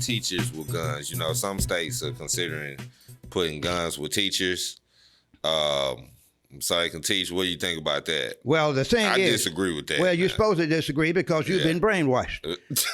teachers with guns. You know, some states are considering putting guns with teachers. So they can teach. What do you think about that? Well, the thing I is, disagree with that. Well, you're supposed to disagree because you've been brainwashed.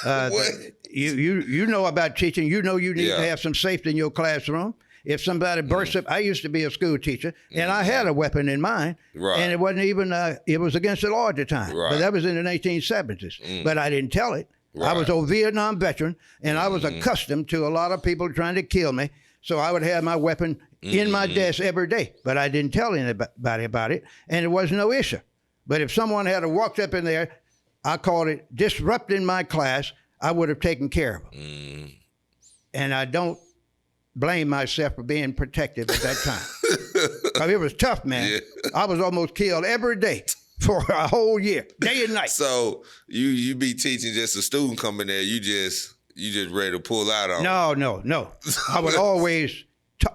What? You know about teaching. You know you need to have some safety in your classroom. If somebody bursts up, I used to be a school teacher, and I had a weapon in mind, and it wasn't even, it was against the law at the time, but that was in the 1970s, but I didn't tell it. I was a Vietnam veteran, and I was accustomed to a lot of people trying to kill me, so I would have my weapon in my desk every day, but I didn't tell anybody about it, and it was no issue. But if someone had walked up in there, I called it disrupting my class, I would have taken care of them. And I don't blame myself for being protective at that time. I mean, it was tough, man. Yeah. I was almost killed every day for a whole year, day and night. So you be teaching just a student coming there, you just ready to pull out on No. I would always,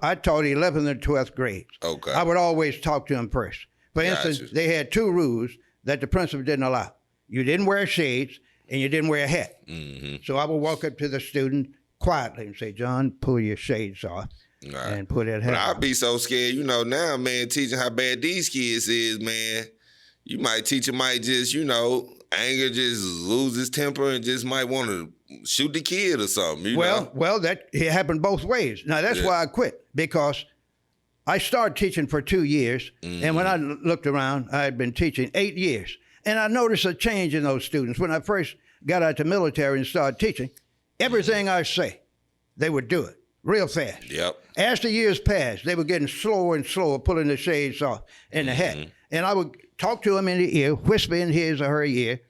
I taught 11th and 12th grades. Okay. I would always talk to them first. For instance, they had 2 rules that the principal didn't allow. You didn't wear shades and you didn't wear a hat. So I would walk up to the student quietly and say, John, pull your shades off and put that hat on. I'd be so scared. You know, now, man, teaching how bad these kids is, man, you might teacher might just, you know, anger just lose his temper and just might want to shoot the kid or something, you know? Well, it happened both ways. Now, that's why I quit, because I started teaching for 2 years, and when I looked around, I had been teaching 8 years, and I noticed a change in those students. When I first got out the military and started teaching, everything I say, they would do it real fast. Yep. As the years passed, they were getting slower and slower, pulling the shades off and the hat. And I would talk to them in the ear, whisper in his or her ear,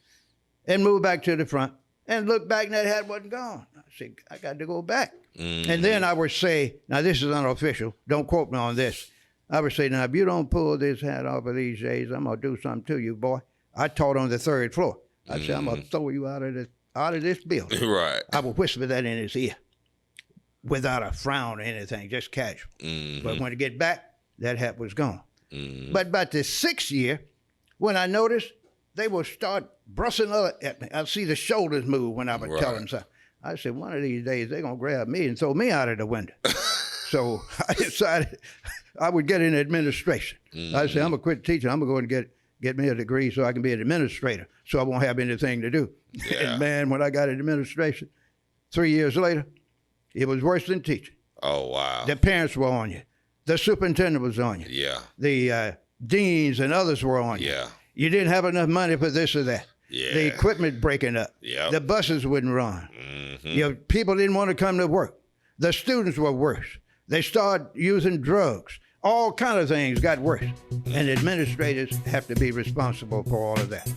and move back to the front and look back, and that hat wasn't gone. I said, I got to go back. And then I would say, now this is unofficial, don't quote me on this. I would say, now if you don't pull this hat off of these shades, I'm going to do something to you, boy. I taught on the 3rd floor. I said, I'm going to throw you out of this building. Right. I would whisper that in his ear without a frown or anything, just casual. But when I get back, that hat was gone. But about the 6th year, when I noticed, they would start brushing at me. I'd see the shoulders move when I would tell them something. I said, one of these days, they're going to grab me and throw me out of the window. So I decided I would get in administration. I said, I'm going to quit teaching. I'm going to go and get me a degree so I can be an administrator, so I won't have anything to do. Yeah. And man, when I got in administration, 3 years later, it was worse than teaching. Oh, wow. The parents were on you. The superintendent was on you. Yeah. The deans and others were on you. Yeah. You didn't have enough money for this or that. Yeah. The equipment breaking up. Yep. The buses wouldn't run. People didn't want to come to work. The students were worse. They started using drugs. All kind of things got worse. And administrators have to be responsible for all of that.